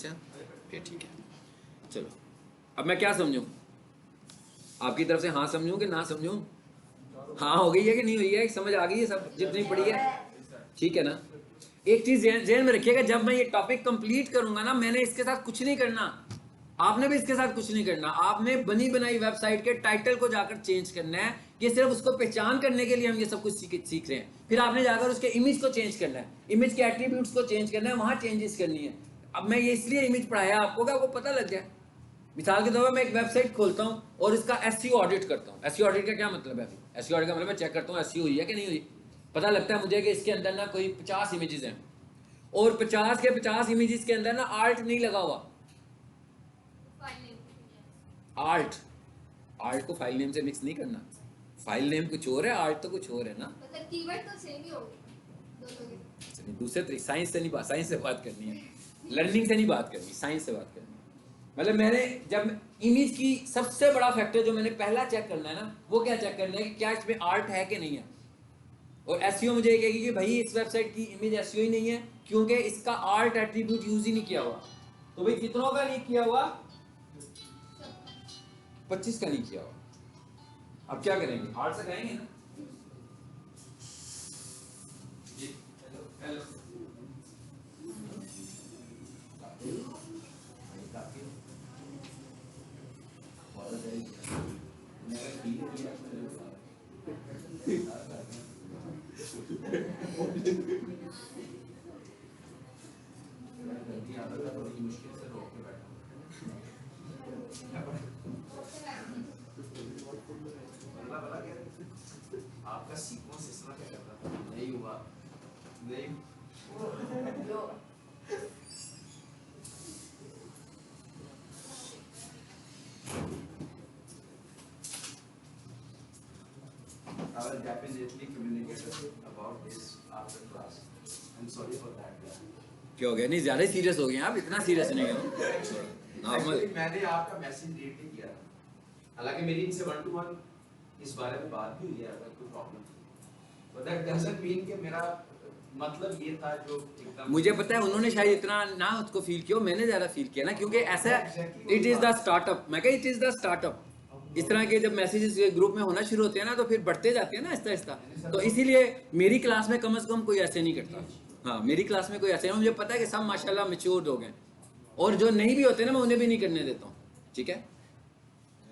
अच्छा फिर ठीक है। चलो अब मैं क्या समझूं, आपकी तरफ से हाँ समझूं कि ना समझूं? हाँ हो गई है कि नहीं हुई है, समझ आ गई है सब जितनी पड़ी है? ठीक है ना। एक चीज ध्यान में रखिएगा, जब मैं ये टॉपिक कंप्लीट करूंगा ना, मैंने इसके साथ कुछ नहीं करना, आपने भी इसके साथ कुछ नहीं करना। आपने बनी बनाई वेबसाइट के टाइटल को जाकर चेंज करना है, ये सिर्फ उसको पहचान करने के लिए हम ये सब कुछ सीख रहे हैं। फिर आपने जाकर उसके इमेज को चेंज करना है, इमेज के एट्रीब्यूट्स को चेंज करना है, वहां चेंजेस करनी है। अब मैं ये इसलिए इमेज पढ़ाया आपको कि आपको पता लग जाए। मिसाल के तौर पर मैं एक वेबसाइट खोलता हूं और इसका एसईओ ऑडिट करता हूं। एसईओ ऑडिट का क्या मतलब है? एसईओ ऑडिट का मतलब मैं चेक करता हूं एसईओ हुई है कि नहीं हुई। पता लगता है मुझे कि इसके अंदर ना कोई 50 इमेजेस हैं और 50 के 50 इमेजेस के अंदर ना आर्ट नहीं लगा हुआ। आर्ट को फाइल नेम से मिक्स नहीं करना, फाइल नेम कुछ और है, आर्ट तो कुछ और है ना। मतलब कीवर्ड तो सेम ही होगा दोनों के। दूसरे तरीके साइंस से नहीं बात, साइंस से बात करनी है, लर्निंग से नहीं बात करनी, साइंस से बात करनी है। मतलब मैंने जब इमेज की सबसे बड़ा फैक्टर जो मैंने पहला चेक करना है ना, वो क्या चेक करना है कि क्या इसमें आर्ट है कि नहीं है। और एसईओ मुझे कहेगी कि भाई इस वेबसाइट की इमेज एसईओ ही नहीं है क्योंकि इसका आर्ट एट्रीब्यूट यूज ही नहीं किया हुआ। तो भाई कितनों का नहीं किया हुआ? 25 का नहीं किया हुआ। अब क्या करेंगे? आर्ट से कहेंगे ना। हेलो मुश्किल से रोक के बैठा आपका सीक्वेंस इस तरह क्या करता था? नहीं हुआ नहीं I will definitely communicate about this after class. I'm sorry for that. क्या हो गया? नहीं ज्यादा सीरियस हो गए आप, इतना सीरियस नहीं हो। नॉर्मल। मैंने आपका मैसेज रीड नहीं किया, हालांकि मेरी इनसे 1 to 1 इस बारे में बात भी हुई है, अगर कोई प्रॉब्लम थी। But that doesn't mean कि मेरा मतलब ये था जो एकदम। मुझे पता है उन्होंने शायद इतना ना उसको फील किया, मैंने ज्यादा फील किया ना, क्योंकि ऐसा इट इज द स्टार्टअप। मैं कह इट इज द स्टार्टअप। इस तरह के जब मैसेजेस ग्रुप में होना शुरू होते हैं ना, तो फिर बढ़ते जाते हैं ना आहिस्ता आहिस्ता। तो इसीलिए मेरी क्लास में कम से कम कोई ऐसे नहीं करता। हाँ मेरी क्लास में कोई ऐसे नहीं, मुझे पता है कि सब माशाल्लाह मैच्योर हो गए, और जो नहीं भी होते ना मैं उन्हें भी नहीं करने देता हूँ, ठीक है।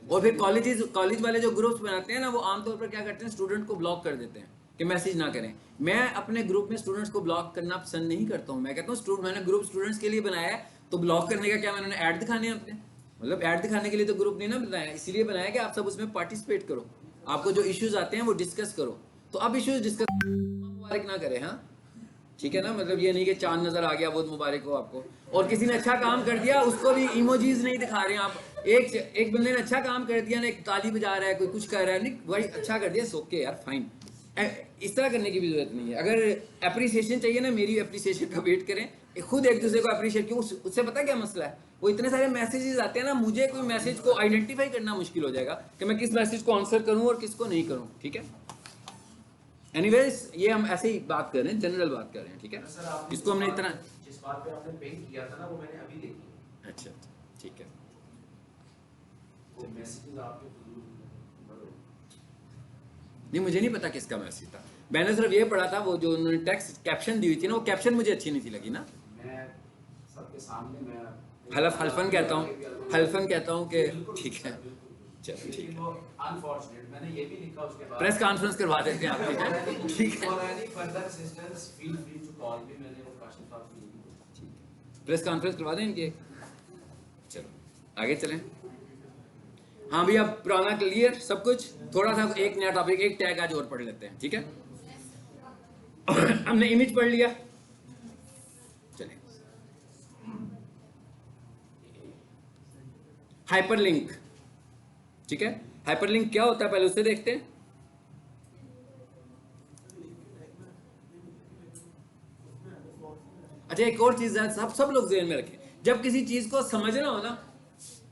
और फिर कॉलेज वाले जो ग्रुप्स बनाते हैं ना, वो आमतौर पर क्या करते हैं, स्टूडेंट को ब्लॉक कर देते हैं कि मैसेज ना करें। मैं अपने ग्रुप में स्टूडेंट्स को ब्लॉक करना पसंद नहीं करता हूँ। मैं कहता हूँ मैंने ग्रुप स्टूडेंट्स के लिए बनाया है, तो ब्लॉक करने का क्या मैंने ऐड दिखाने हैं अपने? मतलब ऐड दिखाने के लिए तो ग्रुप नहीं ना बनाया, इसीलिए बनाया कि आप सब उसमें पार्टिसिपेट करो, आपको जो इश्यूज आते हैं वो डिस्कस करो। तो अब इश्यूज डिस्कस मुबारक ना करें, हाँ ठीक है ना। मतलब ये नहीं कि चांद नजर आ गया बहुत मुबारक हो आपको, और किसी ने अच्छा काम कर दिया उसको भी इमोजीज नहीं दिखा रहे हैं आप। एक बंदे ने अच्छा काम कर दिया ना, एक ताली बजा रहा है, कोई कुछ कर रहा है, नहीं भाई अच्छा कर दिया, सोके यार फाइन। इस तरह करने की भी जरूरत नहीं है। अगर एप्रिसिएशन चाहिए ना, मेरी एप्रिसिएशन का वेट करें, खुद एक दूसरे को अप्रिशिएट क्यों। उससे पता क्या मसला है, वो इतने सारे मैसेजेस आते हैं ना, मुझे कोई मैसेज को आइडेंटिफाई करना मुश्किल हो जाएगा कि मैं किस मैसेज को आंसर करूं और किसको नहीं करूं, ठीक है। एनीवेज ये हम ऐसे ही बात कर रहे हैं, जनरल बात कर रहे हैं, ठीक है। इसको हमने इतना जिस बात पे आपने पेंट किया था ना, वो मैंने अभी देखी। अच्छा ठीक है। वो मैसेजेस आपके नहीं मुझे नहीं पता किसका मैसेज था, मैंने सिर्फ ये पढ़ा था, वो जो उन्होंने टेक्स्ट कैप्शन दी हुई थी ना, वो कैप्शन मुझे अच्छी नहीं थी लगी ना। मैं सबके सामने मैं हल्फन कहता हूँ कि ठीक है चलो ठीक है। अनफॉर्चुनेट मैंने ये भी लिखा उसके बाद प्रेस कॉन्फ्रेंस करवा देते हैं आप, ठीक है। For any further assistance feel free to call me, मैंने वो काशिफ साहब को लिखी। ठीक है प्रेस कॉन्फ्रेंस करवा दें इनके। चलो आगे चलें। हाँ भैया पुराना क्लियर सब कुछ, थोड़ा सा एक नया टॉपिक, एक टैग आज और पढ़ लेते हैं, ठीक है। हमने इमेज पढ़ लिया, चलें। हाइपरलिंक, ठीक है। हाइपरलिंक क्या होता है पहले उससे देखते हैं। अच्छा एक और चीज है, सब लोग ध्यान में रखें, जब किसी चीज को समझना हो ना,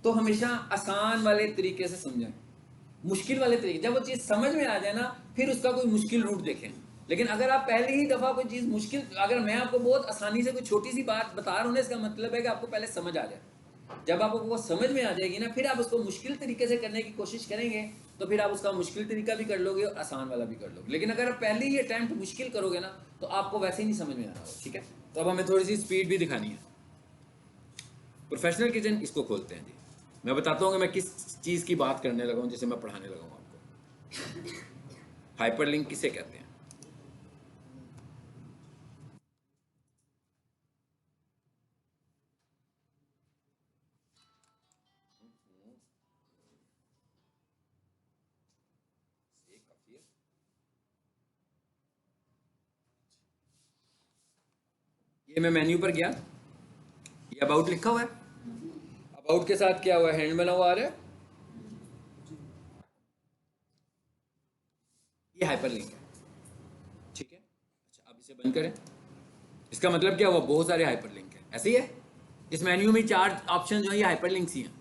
तो हमेशा आसान वाले तरीके से समझें, मुश्किल वाले तरीके, जब वो चीज समझ में आ जाए ना, फिर उसका कोई मुश्किल रूट देखें। लेकिन अगर आप पहले ही दफ़ा कोई चीज़ मुश्किल, अगर मैं आपको बहुत आसानी से कोई छोटी सी बात बता रहा हूँ ना, इसका मतलब है कि आपको पहले समझ आ जाए। जब आपको वो समझ में आ जाएगी ना, फिर आप उसको मुश्किल तरीके से करने की कोशिश करेंगे, तो फिर आप उसका मुश्किल तरीका भी कर लोगे और आसान वाला भी कर लोगे। लेकिन अगर आप पहले ही अटैम्प्ट मुश्किल करोगे ना, तो आपको वैसे ही नहीं समझ में आ रहा हो। ठीक है, तो अब हमें थोड़ी सी स्पीड भी दिखानी है। प्रोफेशनल किचन, इसको खोलते हैं जी। मैं बताता हूँ कि मैं किस चीज़ की बात करने लगा हूँ, जिसे मैं पढ़ाने लगा हूँ आपको। हाइपरलिंक किसे कहते हैं? ये मैं मेन्यू पर गया, ये अबाउट लिखा हुआ है, अबाउट के साथ क्या हुआ है, हैंड बना हुआ आ रहा है, ये हाइपरलिंक है। ठीक है, अच्छा अब इसे बंद करें। इसका मतलब क्या हुआ, बहुत सारे हाइपरलिंक है, ऐसे ही है। इस मेन्यू में 4 ऑप्शन जो है ये हाइपरलिंक्स ही हैं।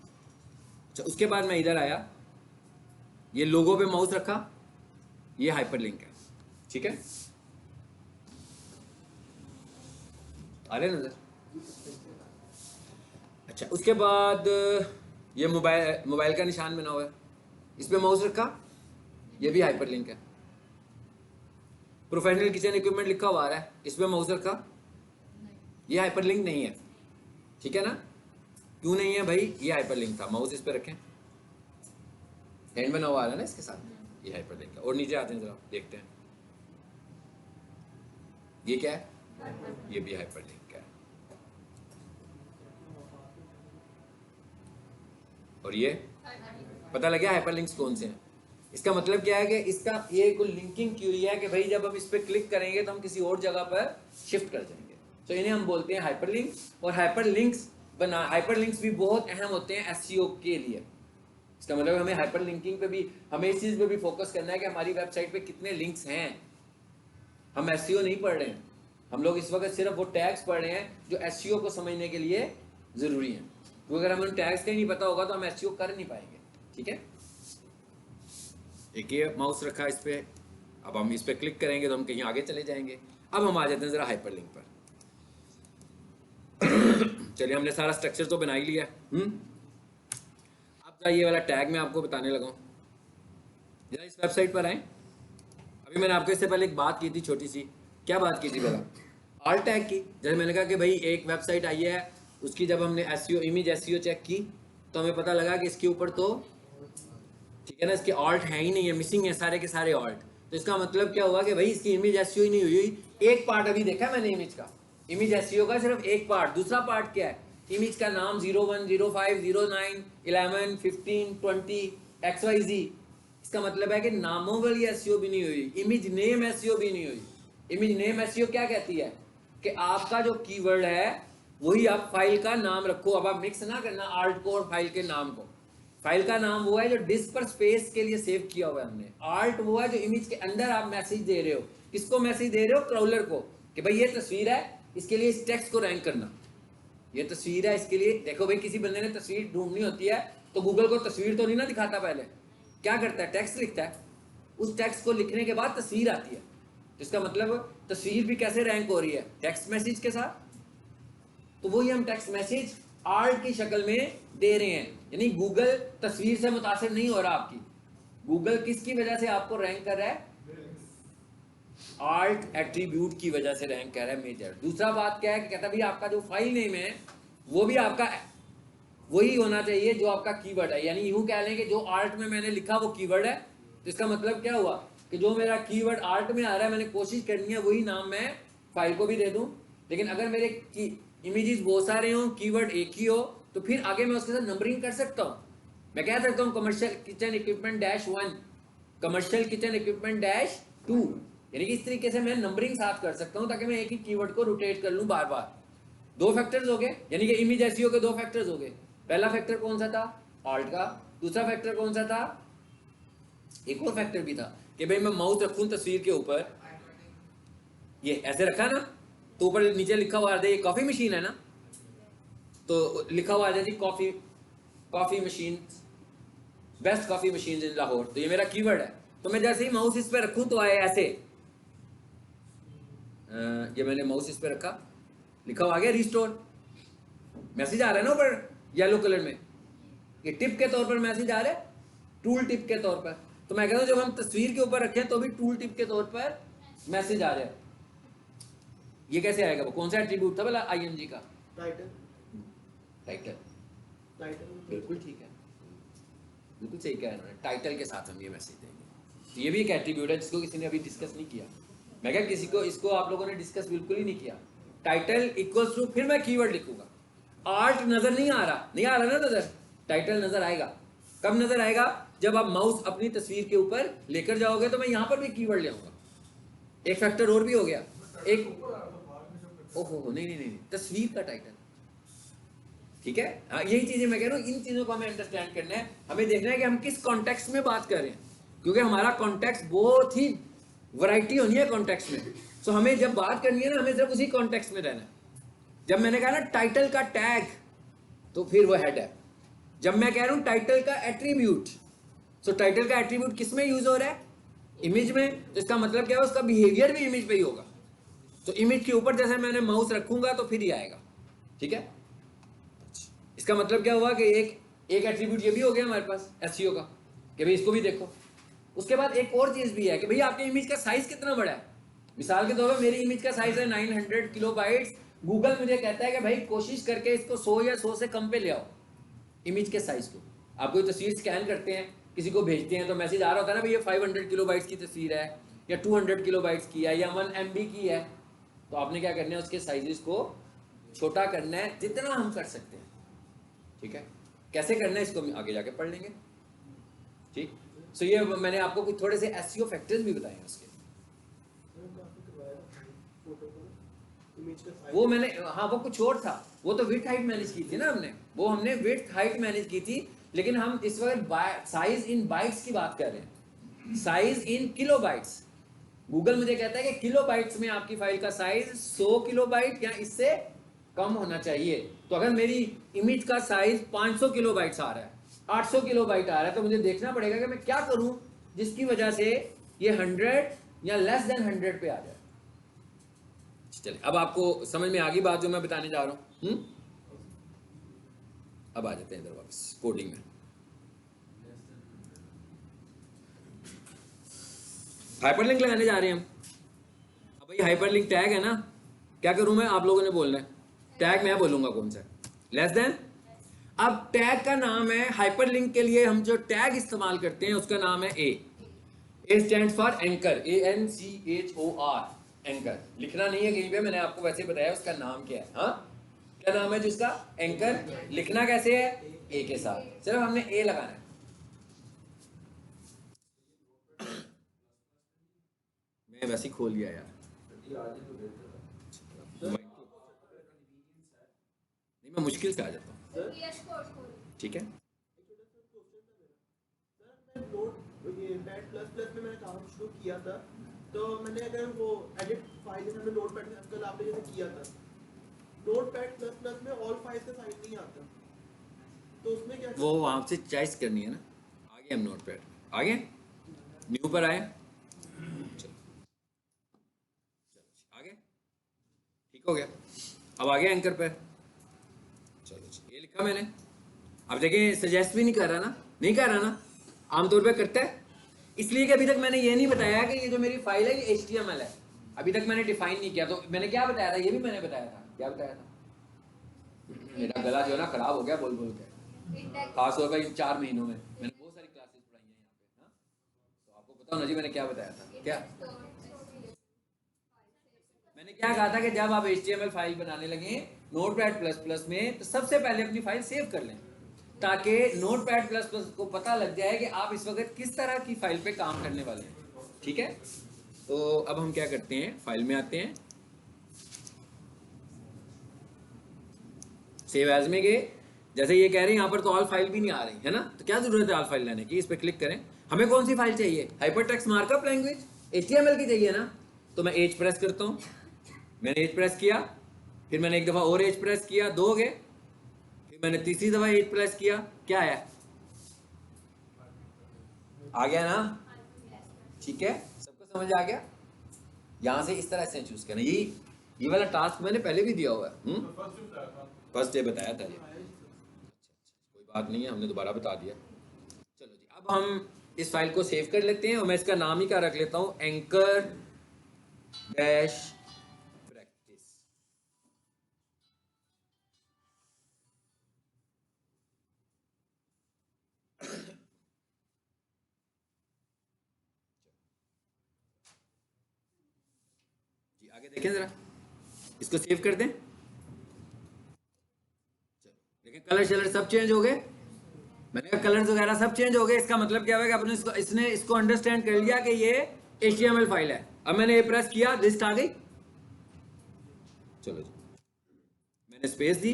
अच्छा, उसके बाद मैं इधर आया, ये लोगो पे माउस रखा, ये हाइपरलिंक है। ठीक है, आ रहे नजर? अच्छा, उसके बाद ये मोबाइल का निशान बना हुआ है, इस पे माउस रखा, ये भी हाइपरलिंक है। प्रोफेशनल किचन इक्विपमेंट लिखा हुआ आ रहा है, इस पे माउस रखा, ये हाइपरलिंक नहीं है। ठीक है ना? क्यों नहीं है भाई? ये हाइपरलिंक था, माउस इस पे रखें, हैंड बना हुआ आ रहा है ना इसके साथ, ये हाइपरलिंक है। और नीचे आते हैं, जरा देखते हैं ये क्या है, ये भी हाइपरलिंक है। और ये पता लग गया हाइपरलिंक्स कौन से हैं। इसका मतलब क्या है कि इसका ये कोई लिंकिंग क्यूरी है कि भाई जब हम इस पर क्लिक करेंगे तो हम किसी और जगह पर शिफ्ट कर जाएंगे। तो इन्हें हम बोलते हैं हाइपरलिंक। और हाइपरलिंक्स भी बहुत अहम होते हैं एसईओ के लिए। इसका मतलब हमें हाइपरलिंकिंग पे भी, हमें इस चीज़ पे भी फोकस करना है कि हमारी वेबसाइट पे कितने लिंक्स हैं। हम एसईओ नहीं पढ़ रहे हैं, हम लोग इस वक्त सिर्फ वो टैग्स पढ़ रहे हैं जो एसईओ को समझने के लिए ज़रूरी हैं। क्योंकि अगर हमें उन टैग्स का ही नहीं पता होगा तो हम एसईओ कर नहीं पाएंगे। ठीक है, एक ये माउस रखा इस पे, अब हम इस पे क्लिक करेंगे तो हम कहीं आगे चले जाएंगे। अब हम आ जाते हैं ज़रा हाइपरलिंक पर। चलिए, हमने सारा स्ट्रक्चर तो बना ही लिया। अब ये वाला टैग मैं आपको बताने लगा हूँ, जरा इस वेबसाइट पर आए। अभी मैंने आपको इससे पहले एक बात की थी छोटी सी, क्या बात की थी पहला? ऑल्ट टैग की। जैसे मैंने कहा कि भाई एक वेबसाइट आई है, उसकी जब हमने एसईओ, इमेज एसईओ चेक की तो हमें पता लगा कि इसके ऊपर तो ठीक है ना, इसके ऑल्ट है ही नहीं है, मिसिंग है सारे के सारे ऑल्ट। तो इसका मतलब क्या हुआ कि भाई इसकी इमेज एसईओ ही नहीं हुई। एक पार्ट अभी देखा मैंने इमेज का, इमेज एसईओ का सिर्फ एक पार्ट। दूसरा पार्ट क्या है? इमेज का नाम 01, 05, 09, 11, 15, 20 XYZ। इसका मतलब है कि नामों वाली एसईओ भी नहीं हुई, इमेज नेम एसईओ भी नहीं हुई। इमेज नेम एसईओ क्या कहती है कि आपका जो कीवर्ड है वही आप फाइल का नाम रखो। अब आप मिक्स ना करना आर्ट को और फाइल के नाम को। फाइल का नाम वो है जो डिस्क पर स्पेस के लिए सेव किया हुआ है हमने। आर्ट वो है जो इमेज के अंदर आप मैसेज दे रहे हो। किसको मैसेज दे रहे हो? क्राउलर को, कि भाई ये तस्वीर है, इसके लिए इस टेक्स्ट को रैंक करना। ये तस्वीर है, इसके लिए देखो भाई, किसी बंदे ने तस्वीर ढूंढनी होती है तो गूगल को तस्वीर तो नहीं ना दिखाता, पहले क्या करता है? टेक्स्ट लिखता है, उस टेक्स्ट को लिखने के बाद तस्वीर आती है। तो इसका मतलब तस्वीर भी कैसे रैंक हो रही है? टेक्स्ट मैसेज के साथ। तो वही हम टेक्स्ट मैसेज आर्ट की शक्ल में दे रहे हैं, यानी गूगल तस्वीर से मुतासिर नहीं हो रहा आपकी। गूगल किसकी वजह से आपको रैंक कर रहा है? आर्ट एट्रीब्यूट की वजह से रैंक कर रहा है मेजर। दूसरा बात क्या है कि कहता है भाई आपका जो फाइल नेम है वो भी आपका वही होना चाहिए जो आपका कीवर्ड है। यानी यूं कह लें कि जो आर्ट में मैंने लिखा वो कीवर्ड है। तो इसका मतलब क्या हुआ कि जो मेरा कीवर्ड आर्ट में आ रहा है, मैंने कोशिश करनी है वही नाम मैं फाइल को भी दे दूं। लेकिन अगर मेरे इमेजेस बहुत सारे हों, कीवर्ड एक ही हो, तो फिर आगे मैं उसके साथ नंबरिंग कर सकता हूँ। मैं कह सकता हूँ commercial kitchen equipment -1, commercial kitchen equipment -2। यानी कि इस तरीके से मैं नंबरिंग साथ कर सकता हूँ ताकि मैं एक ही कीवर्ड को रोटेट कर लूँ बार बार। 2 फैक्टर्स हो गए, यानी कि इमेज एसईओ के 2 फैक्टर्स हो गए। पहला फैक्टर कौन सा था? ऑल्ट का। दूसरा फैक्टर कौन सा था? एक और फैक्टर भी था कि भाई मैं माउस रखूं तस्वीर के ऊपर, ये ऐसे रखा ना, तो ऊपर नीचे लिखा हुआ है, ये कॉफी मशीन है ना, तो लिखा हुआ है जी coffee machine, best coffee machine in Lahore. तो ये मेरा कीवर्ड है। तो मैं जैसे ही माउस इस पर रखूं तो आए ऐसे, ये मैंने माउस इस पे रखा, लिखा हुआ आ गया रिस्टोर, मैसेज आ रहा है ना ऊपर येलो कलर में, ये टिप के तौर पर मैसेज आ रहा है, टूल टिप के तौर पर। तो मैं कहता हूँ जब हम तस्वीर के ऊपर रखें तो भी टूल टिप के तौर पर मैसेज आ रहा है। ये कैसे आएगा? वो कौन सा एट्रीब्यूट था भला आईएनजी का? टाइटल। टाइटल, टाइटल बिल्कुल ठीक है, बिल्कुल सही कह रहे हैं, टाइटल के साथ हम ये मैसेज देंगे। तो ये भी एक एट्रीब्यूट है जिसको किसी ने अभी डिस्कस नहीं किया। मैं क्या किसी को इसको आप लोगों ने डिस्कस बिल्कुल ही नहीं किया। टाइटल इक्वल्स टू, फिर मैं कीवर्ड लिखूंगा। आर्ट नजर नहीं आ रहा, नहीं आ रहा ना नजर, टाइटल नजर आएगा। कब नजर आएगा? जब आप माउस अपनी तस्वीर के ऊपर लेकर जाओगे तो मैं यहां पर भी कीवर्ड ले आऊंगा। एक फैक्टर और भी हो गया, एक ओहो नहीं नहीं नहीं, तस्वीर का टाइटल, ठीक है। हाँ, यही चीजें मैं कह रहा हूँ, इन चीजों को हमें अंडरस्टैंड करना है। हमें देखना है कि हम किस कॉन्टेक्स्ट में बात कर रहे हैं, क्योंकि हमारा कॉन्टेक्स्ट बहुत ही वैरायटी होनी है कॉन्टेक्स्ट में। सो हमें जब बात करनी है ना, हमें सिर्फ उसी कॉन्टेक्स्ट में रहना है। जब मैंने कहा ना टाइटल का टैग, तो फिर वो हेड है। जब मैं कह रहा हूं टाइटल का एट्रीब्यूट, सो टाइटल का एट्रीब्यूट किस में यूज हो रहा है? इमेज में। तो इसका मतलब क्या है? उसका बिहेवियर भी इमेज पे ही होगा। तो इमेज के ऊपर जैसे मैंने माउस रखूंगा तो फिर ही आएगा, ठीक है। इसका मतलब क्या हुआ कि एक एट्रीब्यूट ये भी हो गया हमारे पास एसईओ का, कि भाई इसको भी देखो। उसके बाद एक और चीज भी है कि भाई आपके इमेज का साइज कितना बड़ा है। मिसाल के तौर पर मेरी इमेज का साइज है 900 किलोबाइट्स। गूगल मुझे कहता है कि भाई कोशिश करके इसको 100 या 100 से कम पे ले आओ इमेज के साइज को। आप कोई तस्वीर स्कैन करते हैं, किसी को भेजते हैं, तो मैसेज आ रहा होता है ना भाई ये 500 किलोबाइट्स की तस्वीर है या 200 किलोबाइट्स की है या 1 MB की है। तो आपने क्या करना है? उसके साइजेस को छोटा करना है जितना हम कर सकते हैं, ठीक है। कैसे करना है इसको हम आगे जाके पढ़ लेंगे, ठीक। सो ये मैंने आपको कुछ थोड़े से एसईओ फैक्टर्स भी बताए हैं उसके। वो मैंने, हाँ वो कुछ और था, वो तो विड्थ हाइट मैनेज की थी ना हमने, वो हमने विड्थ हाइट मैनेज की थी। लेकिन हम इस वक्त साइज इन बाइट्स की बात कर रहे हैं, साइज इन किलोबाइट्स। गूगल मुझे कहता है कि किलोबाइट्स में आपकी फाइल का साइज 100 किलोबाइट या इससे कम होना चाहिए। तो अगर मेरी इमेज का साइज 500 किलोबाइट्स आ रहा है, 800 किलोबाइट आ रहा है, तो मुझे देखना पड़ेगा कि मैं क्या करूं जिसकी वजह से ये 100 या लेस देन 100 पे आ जाए। चलिए अब आपको समझ में आ गई बात जो मैं बताने जा रहा हूं। अब आ जाते हैं इधर वापस कोडिंग में। हाइपरलिंक लगाने जा रहे हैं हम। अब भाई हाइपरलिंक टैग है ना, क्या करूं मैं? आप लोगों ने बोलना है टैग, मैं बोलूंगा कौन सा? Less than. अब टैग का नाम है, हाइपरलिंक के लिए हम जो टैग इस्तेमाल करते हैं उसका नाम है ए stand for anchor, ANCHOR, anchor. लिखना नहीं है कहीं पे, मैंने आपको वैसे बताया उसका नाम क्या है। हाँ क्या नाम है जिसका? एंकर। लिखना कैसे है? ए के साथ, सिर्फ हमने ए लगाना है। मैं वैसे ही खोल लिया यार, नहीं मैं मुश्किल से आ जाता हूँ, ठीक है। प्लस में मैंने काम शुरू किया था, तो मैंने अगर वो एडिट फाइल जैसे हमने नोटपैड में कल आपने जैसे किया था, नोटपैड प्लस प्लस में ऑल फाइल्स का साइज नहीं आता, तो उसमें क्या वो वहां से चॉइस करनी है ना। आगे हम नोटपैड आगे न्यू पर आए, आगे ठीक हो गया। अब आगे एंकर पर, चलो ये लिखा मैंने। अब देखिए सजेस्ट भी नहीं कर रहा ना, नहीं कर रहा ना, आमतौर पे करता है। इसलिए कि अभी तक मैंने ये नहीं बताया कि ये जो मेरी फाइल है ये HTML है, अभी तक मैंने डिफाइन नहीं किया। तो मैंने क्या बताया था? ये भी मैंने बताया था। क्या बताया था? मेरा गला जो है ना खराब हो गया बोल बोल के, खास तौर पर इन 4 महीनों में मैंने बहुत सारी क्लासेस पढ़ाई हैं यहाँ पे। हाँ तो आपको पता होना जी मैंने क्या बताया था। क्या मैंने क्या कहा था कि जब आप HTML फाइल बनाने लगे Notepad++ में, तो सबसे पहले अपनी फाइल सेव कर लें, ताकि Notepad++ को पता लग जाए कि आप इस वक्त किस तरह की फाइल पे काम करने वाले हैं, ठीक है। तो अब हम क्या करते हैं, फाइल में आते हैं, सेव एज में गए। जैसे ये कह रहे हैं यहाँ पर तो ऑल फाइल भी नहीं आ रही है ना, तो क्या जरूरत है ऑल फाइल लाने की? इस पर क्लिक करें। हमें कौन सी फाइल चाहिए? हाइपरटेक्स्ट मार्कअप लैंग्वेज HTML की चाहिए ना। तो मैं H प्रेस करता हूँ, मैंने H प्रेस किया, फिर मैंने एक दफा और H प्रेस किया, 2 हो गए, फिर मैंने तीसरी दफा H प्रेस किया, क्या आया? आ गया ना, ठीक है, सबको समझ आ गया। यहाँ से इस तरह से चूज करना। ये वाला टास्क मैंने पहले भी दिया हुआ है। फर्स्ट डे बताया था ये। कोई बात नहीं है, हमने दोबारा बता दिया। चलो जी, अब हम इस फाइल को सेव कर लेते हैं और मैं इसका नाम ही क्या रख लेता हूँ, एंकर डैश प्रैक्टिस। जी आगे देखें जरा, इसको सेव कर दें। लेकिन कलर शलर सब चेंज हो गए। मैंने कहा कलर्स वगैरह सब चेंज हो गए। इसका मतलब क्या होगा कि आपने इसने इसको अंडरस्टैंड कर लिया कि ये HTML फाइल है। अब मैंने ये प्रेस किया, लिस्ट आ गई। चलो जी, मैंने स्पेस दी।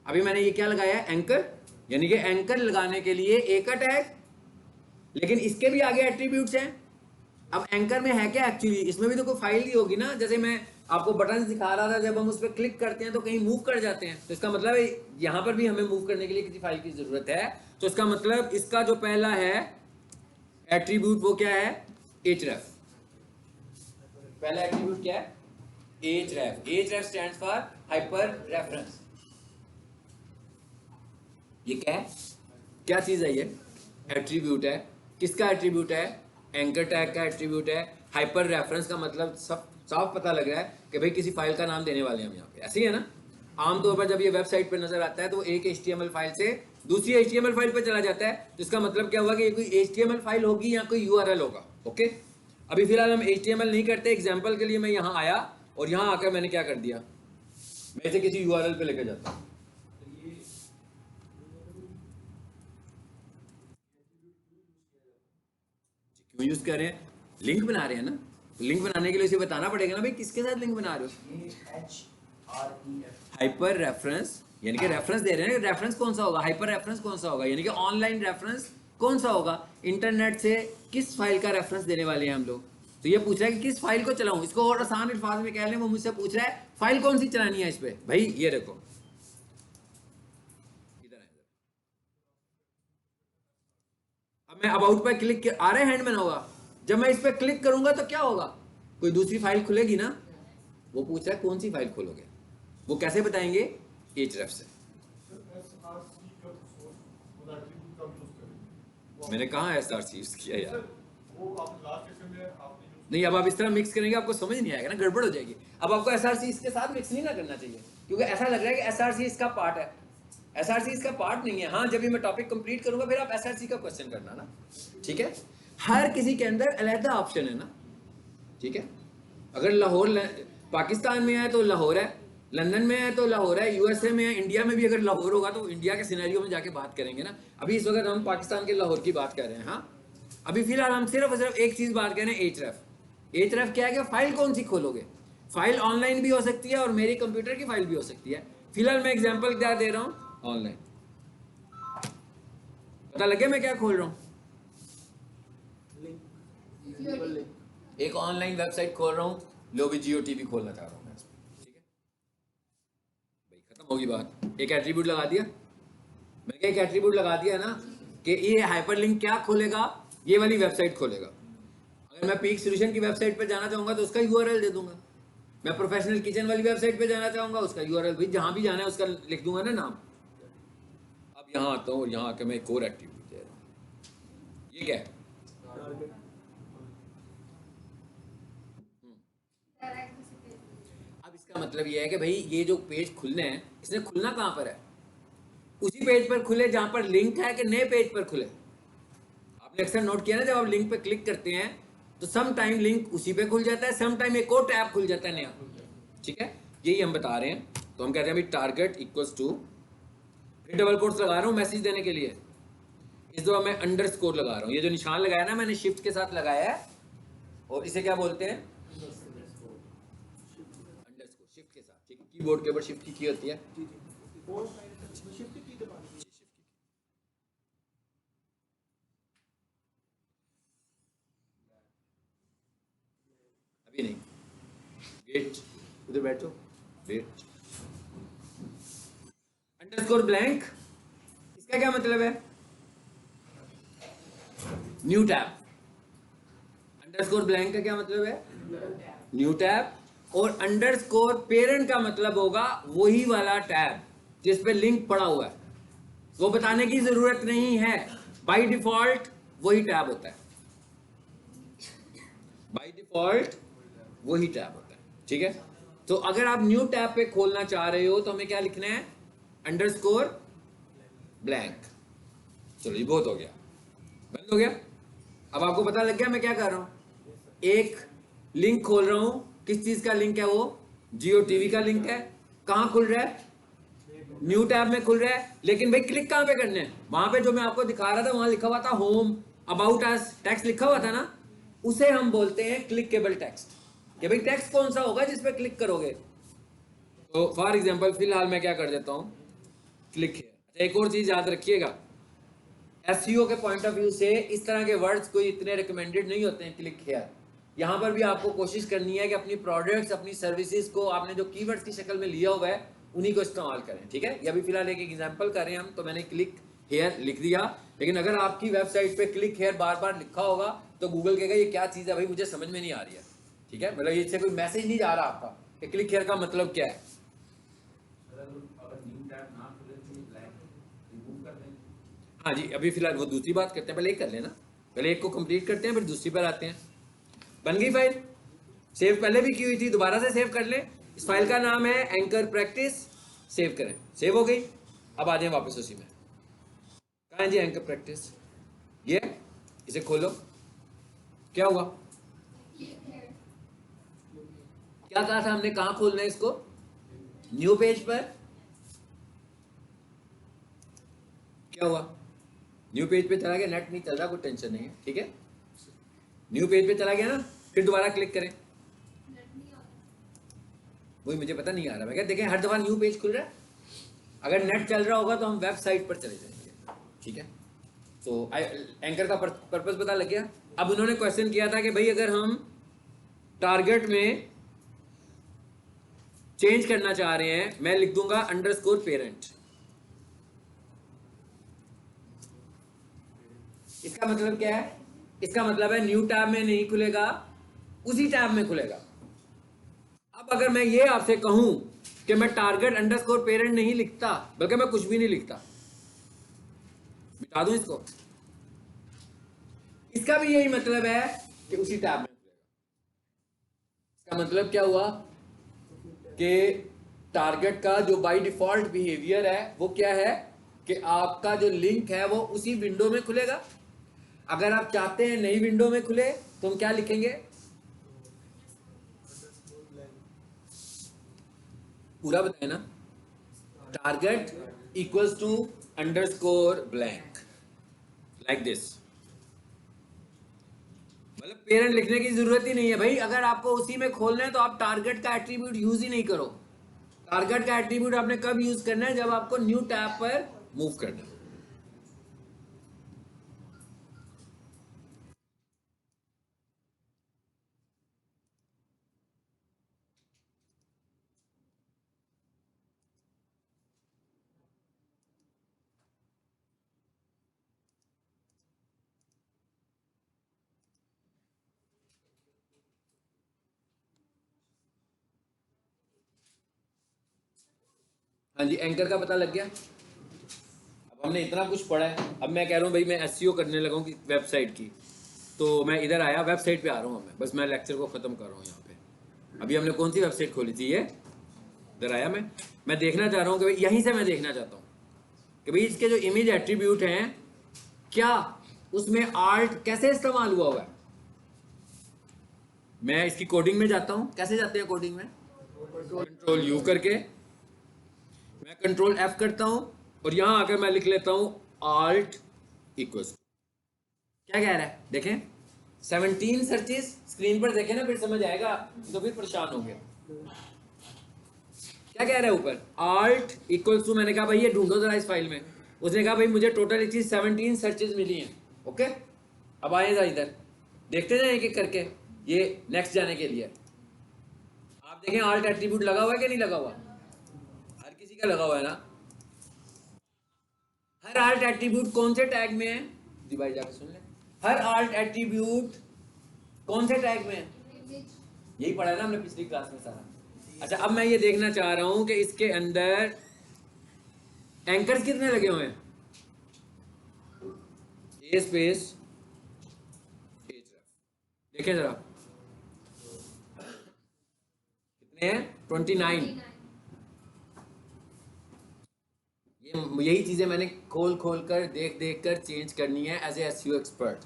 अभी मैंने ये क्या लगाया है, एंकर, यानी कि एंकर लगाने के लिए ए का टैग, लेकिन इसके भी आगे एट्रीब्यूट्स हैं। अब एंकर में है क्या एक्चुअली, इसमें भी तो कोई फाइल ही होगी ना। जैसे मैं आपको बटन दिखा रहा था, जब हम उस पर क्लिक करते हैं तो कहीं मूव कर जाते हैं, तो इसका मतलब है यहां पर भी हमें मूव करने के लिए किसी फाइल की जरूरत है। तो इसका मतलब इसका जो पहला है एट्रीब्यूट वो क्या है, href। पहला एट्रीब्यूट क्या है, href। href stands for hyper reference. ये क्या है, क्या चीज है, ये एट्रीब्यूट है। किसका एट्रीब्यूट है, एंकर टैग का एट्रीब्यूट है। हाइपर रेफरेंस का मतलब सब साफ पता लग रहा है कि भाई किसी फाइल का नाम देने वाले हैं हम यहाँ पे, ऐसे ही है ना। आमतौर पर जब ये वेबसाइट पे नजर आता है तो एक HTML फाइल से दूसरी HTML फाइल पे चला जाता है, तो इसका मतलब क्या हुआ कि ये कोई HTML फाइल होगी या कोई URL होगा। ओके, अभी फिलहाल हम HTML नहीं करते। एग्जाम्पल के लिए मैं यहाँ आया और यहाँ आकर मैंने क्या कर दिया, मैं इसे किसी URL पे लेकर जाता हूँ। क्यों यूज कर रहे हैं, लिंक बना रहे हैं ना। लिंक बनाने के लिए उसे बताना पड़ेगा ना भाई किसके साथ लिंक बना रहे हो। हाइपर रेफरेंस, यानी कि रेफरेंस दे रहे हैं। रेफरेंस कौन सा होगा, हाइपर रेफरेंस कौन सा होगा, यानी कि ऑनलाइन रेफरेंस कौन सा होगा, इंटरनेट से किस फाइल का रेफरेंस देने वाले हैं हम लोग। तो ये पूछ रहा है कि किस फाइल को चलाऊं। इसको और आसान अल्फाज में कह लें, वो मुझसे पूछ रहा है फाइल कौन सी चलानी है इस पे। भाई ये देखो, अब मैं अबाउट पे क्लिक आ रहा है, हैंड बना हुआ। जब मैं इस पे क्लिक करूंगा तो क्या होगा, कोई दूसरी फाइल खुलेगी ना। वो पूछ रहा है कौन सी फाइल खोलोगे, वो कैसे बताएंगे, href से। मैंने कहा SRC यूज किया यार, नहीं अब आप इस तरह मिक्स करेंगे आपको समझ नहीं आएगा ना, गड़बड़ हो जाएगी। अब आपको SRC इसके साथ मिक्स नहीं ना करना चाहिए, क्योंकि ऐसा लग रहा है कि SRC इसका पार्ट है। SRC इसका पार्ट नहीं है। हाँ, जब भी मैं टॉपिक कंप्लीट करूंगा फिर आप SRC का क्वेश्चन करना ना, ठीक है। हर किसी के अंदर अलग ऑप्शन है ना, ठीक है। अगर लाहौर पाकिस्तान में है तो लाहौर है, लंदन में है तो लाहौर है, USA में है, इंडिया में भी अगर लाहौर होगा तो इंडिया के सिनेरियो में जाके बात करेंगे ना। अभी इस वक्त हम पाकिस्तान के लाहौर की बात कर रहे हैं। हाँ, अभी फिलहाल हम सिर्फ और सिर्फ एक चीज बात कर रहे हैं, href। href क्या है कि फाइल कौन सी खोलोगे। फाइल ऑनलाइन भी हो सकती है और मेरे कंप्यूटर की फाइल भी हो सकती है। फिलहाल मैं एग्जाम्पल क्या दे रहा हूँ, ऑनलाइन। पता लगे मैं क्या खोल रहा हूँ, एक ऑनलाइन वेबसाइट खोल रहा हूँ। लो भी जियो टीवी खोलना चाह रहा हूँ मैं, ठीक है भाई, खत्म होगी बात। एक एट्रीब्यूट लगा दिया, मैंने एक एट्रीब्यूट लगा दिया ना कि ये हाइपरलिंक क्या खोलेगा, ये वाली वेबसाइट खोलेगा। अगर मैं पीक सॉल्यूशन की वेबसाइट पे जाना चाहूंगा तो उसका URL दे दूंगा। मैं प्रोफेशनल किचन वाली वेबसाइट पे जाना चाहूंगा, उसका URL भी जहां भी जाना है उसका लिख दूंगा ना नाम। अब यहाँ आता हूँ और यहाँ आकर मैं एक और एक्टिविटी दे रहा हूँ। ये क्या है, अब इसका मतलब ये है कि भाई ये जो पेज खुलने हैं, इसने खुलना कहाँ पर है, उसी पेज पर खुले जहां पर लिंक है कि नए पेज पर खुले। आपने अक्सर नोट किया ना, जब आप लिंक पे क्लिक करते हैं तो सम टाइम लिंक उसी पे खुल जाता है, सम टाइम एक और टैब खुल जाता है नया, ठीक है। यही हम बता रहे हैं। तो हम कहते हैं भाई टारगेट इक्वल्स टू, फिर डबल कोट्स लगा रहा हूँ मैसेज देने के लिए। इस दफा मैं अंडरस्कोर लगा रहा हूँ। ये जो निशान लगाया ना मैंने शिफ्ट के साथ लगाया है, और इसे क्या बोलते हैं, अंडरस्कोर, शिफ्ट के साथ, ठीक है। कीबोर्ड के ऊपर शिफ्ट की होती है। अभी नहीं, वेट, उधर बैठो, वेट। अंडरस्कोर ब्लैंक, इसका क्या मतलब है, न्यू टैब। अंडरस्कोर ब्लैंक का क्या मतलब है, न्यू टैब, और अंडरस्कोर पेरेंट का मतलब होगा वही वाला टैब जिस पे लिंक पड़ा हुआ है, वो बताने की जरूरत नहीं है, बाय डिफॉल्ट वही टैब होता है, बाय डिफॉल्ट वही टैब होता है। ठीक है, तो अगर आप न्यू टैब पे खोलना चाह रहे हो तो हमें क्या लिखना है, अंडरस्कोर ब्लैंक। चलो ये बहुत हो गया, बंद हो गया। अब आपको पता लग गया मैं क्या कर रहा हूं, एक लिंक खोल रहा हूं, किस चीज का लिंक है, वो जियो टीवी का लिंक है। कहां खुल रहा है, न्यू टैब में खुल रहा है, लेकिन भाई क्लिक कहां पे करने हैं, वहां पे जो मैं आपको दिखा रहा था वहां लिखा हुआ था होम, अबाउट अस, टेक्स्ट लिखा हुआ था ना, उसे हम बोलते हैं क्लिकेबल टेक्स्ट। कि भाई टेक्स्ट कौन सा होगा जिस पे क्लिक करोगे। तो फॉर एग्जांपल फिलहाल मैं क्या कर देता हूं, क्लिक है। एक और चीज याद रखिएगा, एसईओ के पॉइंट ऑफ व्यू से इस तरह के वर्ड्स कोई इतने रिकमेंडेड नहीं होते हैं, क्लिक हियर। यहाँ पर भी आपको कोशिश करनी है कि अपनी प्रोडक्ट्स, अपनी सर्विसेज को आपने जो कीवर्ड्स की शक्ल में लिया हुआ है उन्हीं को इस्तेमाल करें। ठीक है, ये अभी फिलहाल एक एग्जांपल कर रहे हैं हम, तो मैंने क्लिक हेयर लिख दिया, लेकिन अगर आपकी वेबसाइट पे क्लिक हेयर बार बार लिखा होगा तो गूगल कहेगा ये क्या चीज़ है भाई, मुझे समझ में नहीं आ रही है। ठीक है, मतलब इससे कोई मैसेज नहीं जा रहा आपका कि क्लिक हेयर का मतलब क्या है। हाँ जी, अभी फिलहाल वो दूसरी बात करते हैं, पहले एक कर लेना, पहले एक को कंप्लीट करते हैं फिर दूसरी पर आते हैं। बन गई फाइल, सेव पहले भी की हुई थी, दोबारा से सेव कर लें। इस फाइल का नाम है एंकर प्रैक्टिस, सेव करें, सेव हो गई। अब आ जाए वापस उसी में, कहाँ है जी एंकर प्रैक्टिस, ये इसे खोलो। क्या हुआ, क्या कहा था हमने, कहाँ खोलना है इसको, न्यू पेज पर। क्या हुआ, न्यू पेज पे चला गया, नेट नहीं चल रहा, कोई टेंशन नहीं है। ठीक है, न्यू पेज पे चला गया ना, फिर दोबारा क्लिक करें, वही मुझे पता नहीं आ रहा, मैं क्या देखें हर दफा न्यू पेज खुल रहा है। अगर नेट चल रहा होगा तो हम वेबसाइट पर चले जाएंगे। ठीक है, तो एंकर का पर्पस पता लग गया। अब उन्होंने क्वेश्चन किया था कि भाई अगर हम टारगेट में चेंज करना चाह रहे हैं, मैं लिख दूंगा अंडरस्कोर पेरेंट। इसका मतलब क्या है, इसका मतलब है न्यू टैब में नहीं खुलेगा, उसी टैब में खुलेगा। अब अगर मैं ये आपसे कहूं कि मैं टारगेट अंडरस्कोर पेरेंट नहीं लिखता, बल्कि मैं कुछ भी नहीं लिखता, मिटा दूं इसको, इसका भी यही मतलब है कि उसी टैब में खुलेगा। इसका मतलब क्या हुआ कि टारगेट का जो बाय डिफॉल्ट बिहेवियर है वो क्या है कि आपका जो लिंक है वो उसी विंडो में खुलेगा। अगर आप चाहते हैं नई विंडो में खुले तो हम क्या लिखेंगे, पूरा बताए ना, target equals to underscore blank, like this. मतलब पेरेंट लिखने की जरूरत ही नहीं है भाई, अगर आपको उसी में खोलना है तो आप टारगेट का एट्रीब्यूट यूज ही नहीं करो। टारगेट का एट्रीब्यूट आपने कब यूज करना है, जब आपको न्यू टैब पर मूव करना है। हाँ जी, एंकर का पता लग गया। अब हमने इतना कुछ पढ़ा है, अब मैं कह रहा हूँ भाई मैं एसईओ करने लगा हूँ वेबसाइट की, तो मैं इधर आया, वेबसाइट पे आ रहा हूँ मैं, बस मैं लेक्चर को ख़त्म कर रहा हूँ यहाँ पे। अभी हमने कौन सी वेबसाइट खोली थी, ये इधर आया मैं देखना चाह रहा हूँ कि भाई यहीं से मैं देखना चाहता हूँ कि भाई इसके जो इमेज एट्रीब्यूट हैं क्या उसमें आर्ट कैसे इस्तेमाल हुआ है। मैं इसकी कोडिंग में जाता हूँ, कैसे जाते हैं कोडिंग में, कंट्रोल यू करके, मैं कंट्रोल एफ करता हूँ और यहां आकर मैं लिख लेता हूं आल्ट इक्वल्स, क्या कह रहा है देखें, 17 सर्चेस, स्क्रीन पर देखें ना फिर समझ आएगा, तो फिर परेशान हो गया। क्या कह रहा है ऊपर, आल्ट इक्वल्स टू, मैंने कहा भाई ये ढूंढो जरा इस फाइल में, उसने कहा भाई मुझे टोटल इस चीज 17 सर्चेस मिली हैं। ओके, अब आए जरा इधर, देखते जाए एक एक करके, ये नेक्स्ट जाने के लिए आप देखें आल्ट एट्रीब्यूट लगा हुआ है कि नहीं लगा हुआ, हर किसी का लगा हुआ है ना। हर आल्ट एट्रीब्यूट कौन से टैग में है, जी भाई जाकर सुन ले, हर आल्ट एट्रीब्यूट कौन से टैग में है, यही पढ़ा है ना हमने पिछली क्लास में सारा। अच्छा, अब मैं ये देखना चाह रहा हूं कि इसके अंदर एंकर्स कितने लगे हुए हैं। ए स्पेस देखें जरा, कितने हैं? 29। यही चीजें मैंने खोल कर देख कर चेंज करनी है एज ए एसईओ एक्सपर्ट।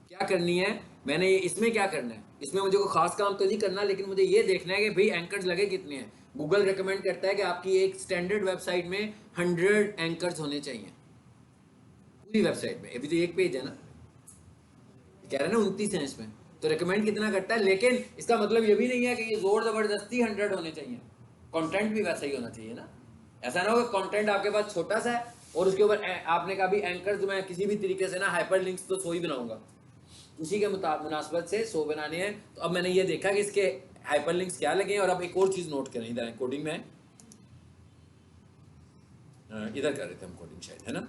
क्या करनी है मैंने, इसमें क्या करना है, इसमें मुझे कोई खास काम तो नहीं करना, लेकिन मुझे ये देखना है कि भाई एंकर्स लगे कितने हैं। गूगल रिकमेंड करता है कि आपकी एक स्टैंडर्ड वेबसाइट में 100 एंकर्स होने चाहिए, पूरी वेबसाइट में। अभी तो एक पेज है ना, कह रहे हैं ना 29 है इसमें, तो रिकमेंड कितना करता है। लेकिन इसका मतलब ये भी नहीं है कि ये जोर जबरदस्ती 100 होने चाहिए, कंटेंट भी वैसा ही होना चाहिए ना। ऐसा ना हो कि कंटेंट आपके पास छोटा सा है और उसके ऊपर आपने कहा भी एंकर्स मैं किसी भी तरीके से ना हाइपर लिंक्स तो 100 ही बनाऊंगा, उसी के मुनासबत से 100 बनाने हैं। तो अब मैंने ये देखा कि इसके हाइपर लिंक्स क्या लगे हैं। और अब एक और चीज नोट करें, इधर कोडिंग में इधर कर रहे थे हम कोडिंग शायद, है ना।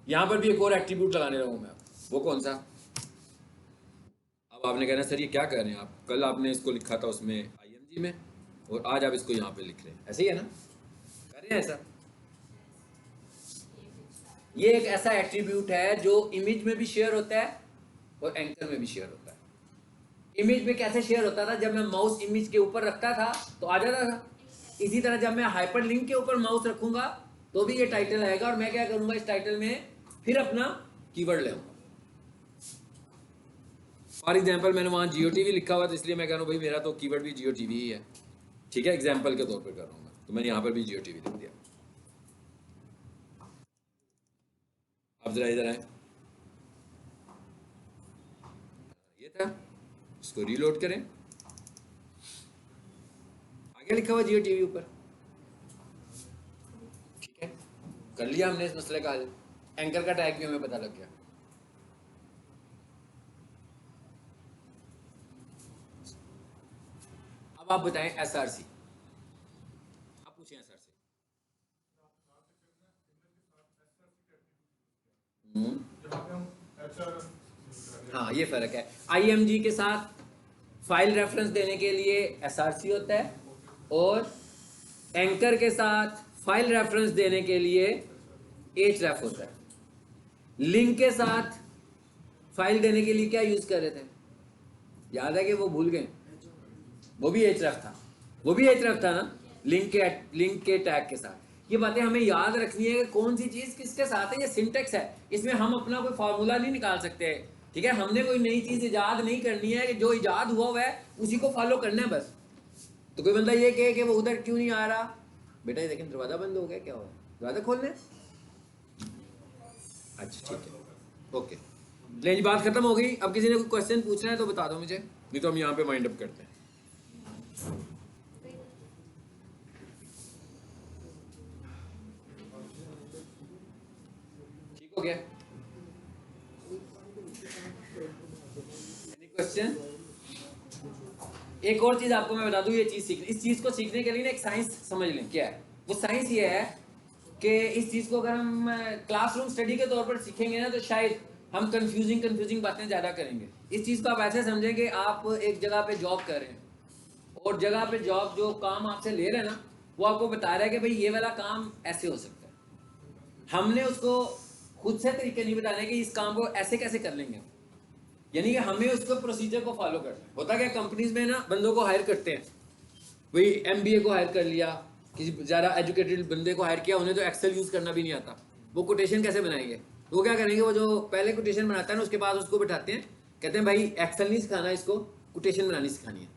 यहाँ पर भी एक और एट्रीब्यूट लगाने लगा मैं, वो कौन सा। अब आपने कहना सर ये क्या कर रहे हैं आप, कल आपने इसको लिखा था उसमें IMG में और आज आप इसको यहाँ पे लिख रहे हैं, ऐसे ही है ना, कर रहे हैं ऐसा। ये एक ऐसा एट्रीब्यूट है जो इमेज में भी शेयर होता है और एंकर में भी शेयर होता है। इमेज में कैसे शेयर होता था, जब मैं माउस इमेज के ऊपर रखता था तो आ जाता था। इसी तरह जब मैं हाइपर लिंक के ऊपर माउस रखूंगा तो भी ये टाइटल आएगा और मैं क्या करूंगा, इस टाइटल में फिर अपना कीवर्ड ले आऊंगा। फॉर एग्जाम्पल मैंने वहां GeoTV लिखा हुआ था, इसलिए मैं कह रहा हूँ भाई मेरा तो कीवर्ड भी GeoTV ही है, ठीक है, एग्जाम्पल के तौर पर कर रहा हूँ मैं, तो मैंने यहाँ पर भी GeoTV लिख दिया। अब जरा इधर आए, ये था, इसको रीलोड करें, आगे लिखा हुआ GeoTV ऊपर, ठीक है, कर लिया हमने इस मसले का हल। एंकर का टैग भी हमें पता लग गया। अब आप बताएं SRC, आप पूछें SRC। हाँ ये फर्क है, IMG के साथ फाइल रेफरेंस देने के लिए SRC होता है और एंकर के साथ फाइल रेफरेंस देने के लिए href होता है। लिंक के साथ फाइल देने के लिए क्या यूज कर रहे थे, याद है कि वो भूल गए, वो भी href था, वो भी href था ना, लिंक के टैग के साथ। ये बातें हमें याद रखनी है कि कौन सी चीज किसके साथ है। ये सिंटेक्स है, इसमें हम अपना कोई फार्मूला नहीं निकाल सकते, ठीक है। हमने कोई नई चीज इजाद नहीं करनी है कि जो इजाद हुआ हुआ है उसी को फॉलो करना है बस। तो कोई बंदा ये कहे कि वो उधर क्यों नहीं आ रहा, बेटा ये देखें दरवाजा बंद हो गया, क्या हुआ, दरवाजा खोलने। अच्छा ठीक है, ओके, लेकिन बात खत्म हो गई। अब किसी ने कोई क्वेश्चन पूछना है तो बता दो मुझे, नहीं तो हम यहाँ पे माइंड अप करते हैं। ठीक हो गया, एनी क्वेश्चन। एक और चीज आपको मैं बता दूं, ये चीज सीखने, इस चीज को सीखने के लिए ना एक साइंस समझ लें। क्या है वो साइंस? ये है कि इस चीज को अगर हम क्लासरूम स्टडी के तौर पर सीखेंगे ना तो शायद हम कंफ्यूजिंग बातें ज्यादा करेंगे। इस चीज को आप ऐसे समझें कि आप एक जगह पे जॉब कर रहे हैं और जगह पे जॉब जो काम आपसे ले रहे हैं ना वो आपको बता रहा है कि भाई ये वाला काम ऐसे हो सकता है। हमने उसको खुद से तरीके नहीं बताने कि इस काम को ऐसे कैसे कर लेंगे, यानी कि हमें उसको प्रोसीजर को फॉलो करना है। होता क्या, कंपनीज में ना बंदों को हायर करते हैं, वही MBA को हायर कर लिया, किसी ज़्यादा एजुकेटेड बंदे को हायर किया, उन्हें तो एक्सेल यूज़ करना भी नहीं आता, वो कोटेशन कैसे बनाएंगे। तो वो क्या करेंगे, वो जो पहले कोटेशन बनाता है ना उसके बाद उसको बिठाते हैं, कहते हैं भाई एक्सेल नहीं सिखाना, इसको कोटेशन बनानी सिखानी है,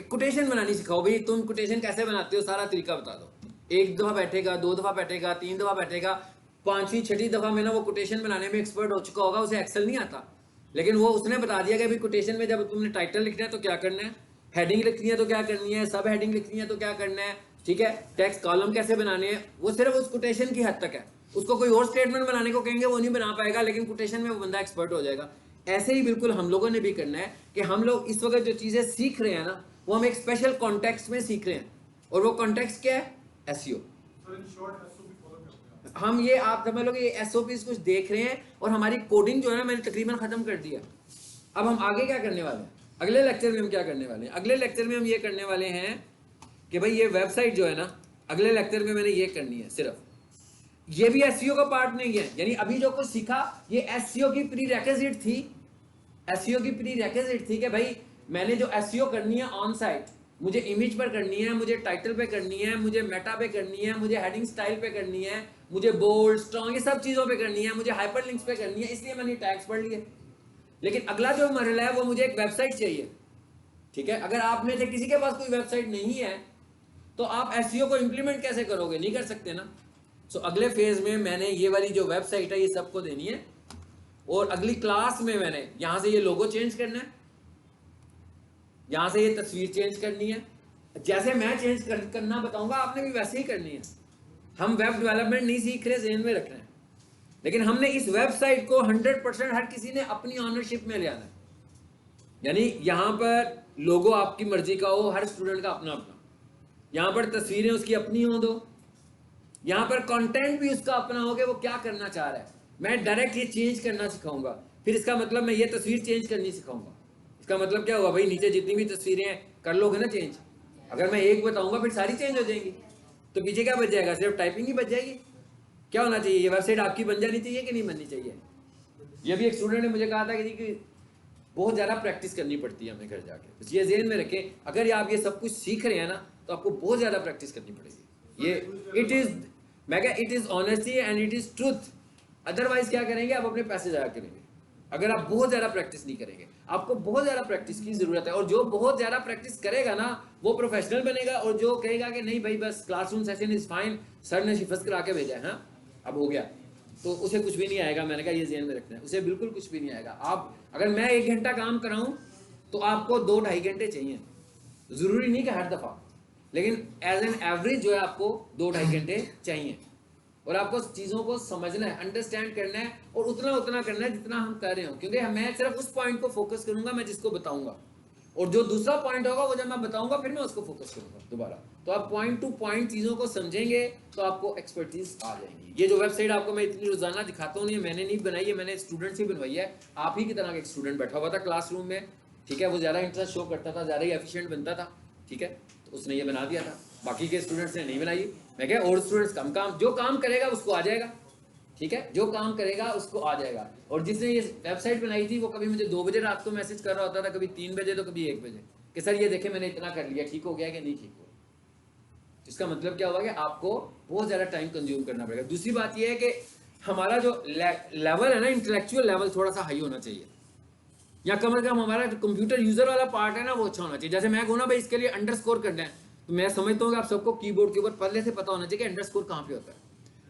कोटेशन बनानी सिखाओ भाई, तुम कोटेशन कैसे बनाते हो सारा तरीका बता दो। एक दफ़ा बैठेगा, 2 दफ़ा बैठेगा, 3 दफ़ा बैठेगा, 5वीं 6वीं दफ़ा में ना वो कोटेशन बनाने में एक्सपर्ट हो चुका होगा, उसे एक्सेल नहीं आता, लेकिन वो उसने बता दिया कि भाई कोटेशन में जब तुमने टाइटल लिखना है तो क्या करना है, हेडिंग लिखनी है तो क्या करनी है, सब हेडिंग लिखनी है तो क्या करना है, ठीक है, टेक्स्ट कॉलम कैसे बनाने हैं, वो सिर्फ उस कोटेशन की हद तक है। उसको कोई और स्टेटमेंट बनाने को कहेंगे वो नहीं बना पाएगा, लेकिन कोटेशन में वो बंदा एक्सपर्ट हो जाएगा। ऐसे ही बिल्कुल हम लोगों ने भी करना है कि हम लोग इस वक्त जो चीज़ें सीख रहे हैं ना वो हम एक स्पेशल कॉन्टेक्स्ट में सीख रहे हैं, और वो कॉन्टेक्स्ट क्या है, SEO। हम ये आप समझ लो कि SOPs कुछ देख रहे हैं और हमारी कोडिंग जो है ना मैंने तकरीबन खत्म कर दिया। अब हम आगे क्या करने वाले हैं, अगले लेक्चर में हम क्या करने वाले हैं? अगले लेक्चर में हम ये करने वाले हैं कि भाई ये वेबसाइट जो है ना, अगले लेक्चर में मैंने ये करनी है सिर्फ। ये भी एसईओ का पार्ट नहीं है, यानी अभी जो कुछ सीखा ये एसईओ की प्रीरेक्विजिट थी। एसईओ की प्रीरेक्विजिट थी कि भाई मैंने जो एसईओ करनी है ऑन साइट, मुझे इमेज पर करनी है, मुझे टाइटल पे करनी है, मुझे मेटा पे करनी है, मुझे हेडिंग स्टाइल पे करनी है, मुझे बोल्ड स्ट्रॉन्ग ये सब चीजों पे करनी है, मुझे हाइपरलिंक्स पे करनी है, इसलिए मैंने टैग्स पढ़ लिए। लेकिन अगला जो मरहला है वो मुझे एक वेबसाइट चाहिए, ठीक है। अगर आप में से किसी के पास कोई वेबसाइट नहीं है तो आप एसईओ को इंप्लीमेंट कैसे करोगे? नहीं कर सकते ना। सो अगले फेज में मैंने ये वाली जो वेबसाइट है ये सबको देनी है, और अगली क्लास में मैंने यहां से ये लोगो चेंज करना है, यहां से ये तस्वीर चेंज करनी है। जैसे मैं चेंज करना बताऊंगा आपने भी वैसे ही करनी है। हम वेब डेवलपमेंट नहीं सीख रहे, ज़हन में रख रहे हैं, लेकिन हमने इस वेबसाइट को 100% हर किसी ने अपनी ऑनरशिप में ले आना है। यानी यहां पर लोगो आपकी मर्जी का हो, हर स्टूडेंट का अपना अपना, यहां पर तस्वीरें उसकी अपनी हो दो, यहां पर कंटेंट भी उसका अपना हो कि वो क्या करना चाह रहा है। मैं डायरेक्ट ये चेंज करना सिखाऊंगा, फिर इसका मतलब मैं ये तस्वीर चेंज करनी सिखाऊंगा। इसका मतलब क्या हुआ भाई, नीचे जितनी भी तस्वीरें हैं कर लोगे ना चेंज। अगर मैं एक बताऊंगा फिर सारी चेंज हो जाएंगी, तो पीछे क्या बच जाएगा? सिर्फ टाइपिंग ही बच जाएगी। क्या होना चाहिए? ये वेबसाइट आपकी बन जानी चाहिए कि नहीं बननी चाहिए? ये भी एक स्टूडेंट ने मुझे कहा था कि बहुत ज़्यादा प्रैक्टिस करनी पड़ती है हमें घर जाके। बस ये ज़हन में रखें, अगर आप ये सब कुछ सीख रहे हैं ना तो आपको बहुत ज़्यादा प्रैक्टिस करनी पड़ेगी। ये इट इज़, मैं क्या, it is honesty and it is truth. Otherwise क्या करेंगे आप? अपने पैसे ज़ाया करेंगे अगर आप बहुत ज़्यादा प्रैक्टिस नहीं करेंगे। आपको बहुत ज़्यादा प्रैक्टिस की ज़रूरत है, और जो बहुत ज़्यादा प्रैक्टिस करेगा ना वो प्रोफेशनल बनेगा, और जो कहेगा कि नहीं भाई बस classroom session is fine, sir ने शिफत करा के भेजा है, हाँ अब हो गया, तो उसे कुछ भी नहीं आएगा। मैंने कहा ये ज़हन में रखना है, उसे बिल्कुल कुछ भी नहीं आएगा। आप अगर मैं 1 घंटा काम कराऊं तो आपको 2-2.5 घंटे चाहिए, ज़रूरी नहीं कि हर दफ़ा, लेकिन एज एन एवरेज जो है आपको 2-2.5 घंटे चाहिए। और आपको चीज़ों को समझना है, अंडरस्टैंड करना है, और उतना करना है जितना हम कर रहे हो, क्योंकि मैं सिर्फ उस पॉइंट को फोकस करूंगा मैं जिसको बताऊंगा, और जो दूसरा पॉइंट होगा वो जब मैं बताऊंगा फिर मैं उसको फोकस करूंगा दोबारा। तो आप पॉइंट टू पॉइंट चीज़ों को समझेंगे तो आपको एक्सपर्टीज आ जाएगी। ये जो वेबसाइट आपको मैं इतनी रोजाना दिखाता हूँ, मैंने नहीं बनाई है, मैंने स्टूडेंट से बनवाई है। आप ही की तरह का एक स्टूडेंट बैठा हुआ था क्लासरूम में, ठीक है, वो ज़्यादा इंटरेस्ट शो करता था, ज़्यादा ही एफिशिएंट बनता था, ठीक है, तो उसने ये बना दिया था। बाकी के स्टूडेंट्स ने नहीं बनाई। मैं क्या, और स्टूडेंट्स कम काम, जो काम करेगा उसको आ जाएगा, ठीक है, जो काम करेगा उसको आ जाएगा। और जिसने ये वेबसाइट बनाई थी वो कभी मुझे 2 बजे रात को मैसेज कर रहा होता था, कभी 3 बजे तो कभी 1 बजे, कि सर ये देखे मैंने इतना कर लिया, ठीक हो गया कि नहीं ठीक हो। इसका मतलब क्या हुआ कि आपको बहुत ज़्यादा टाइम कंज्यूम करना पड़ेगा। दूसरी बात यह है कि हमारा जो लेवल है ना, इंटेलेक्चुअल लेवल थोड़ा सा हाई होना चाहिए, या कम से कम हमारा जो कंप्यूटर यूजर वाला पार्ट है ना वो अच्छा होना चाहिए। जैसे मैं कहूँ ना भाई इसके लिए अंडरस्कोर करना है, तो मैं समझता हूँ कि आप सबको कीबोर्ड के ऊपर पहले से पता होना चाहिए कि अंडरस्कोर कहाँ पे होता है।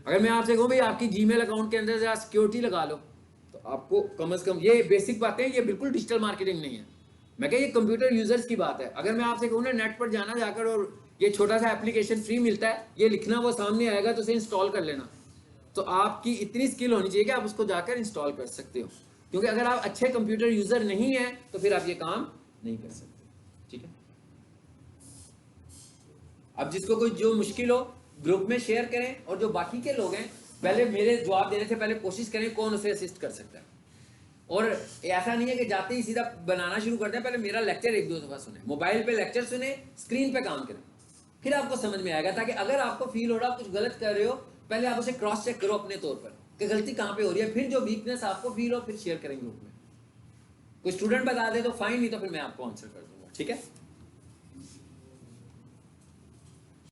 अगर मैं आपसे कहूँ भाई आपकी जीमेल अकाउंट के अंदर जरा सिक्योरिटी लगा लो, तो आपको कम से कम ये बेसिक बातें, ये बिल्कुल डिजिटल मार्केटिंग नहीं है, मैं क्या, ये कंप्यूटर यूजर्स की बात है। अगर मैं आपसे कहूँ ना नेट पर जाना जाकर और ये छोटा सा एप्लीकेशन फ्री मिलता है, ये लिखना वो सामने आएगा तो उसे इंस्टॉल कर लेना, तो आपकी इतनी स्किल होनी चाहिए कि आप उसको जाकर इंस्टॉल कर सकते हो। क्योंकि अगर आप अच्छे कंप्यूटर यूजर नहीं है तो फिर आप ये काम नहीं कर सकते, ठीक है। अब जिसको कोई जो मुश्किल हो ग्रुप में शेयर करें, और जो बाकी के लोग हैं पहले मेरे जवाब देने से पहले कोशिश करें कौन उसे असिस्ट कर सकता है। और ऐसा नहीं है कि जाते ही सीधा बनाना शुरू करते हैं, पहले मेरा लेक्चर 1-2 दफा सुने, मोबाइल पे लेक्चर सुने, स्क्रीन पे काम करें, फिर आपको समझ में आएगा। ताकि अगर आपको फील हो रहा है कुछ गलत कर रहे हो, पहले आप उसे क्रॉस चेक करो अपने तौर पर कि गलती कहाँ पे हो रही है, फिर जो वीकनेस आपको फील हो फिर शेयर करेंगे ग्रुप में। कोई स्टूडेंट बता दे तो फाइन, नहीं तो फिर मैं आपको आंसर कर दूंगा, ठीक है।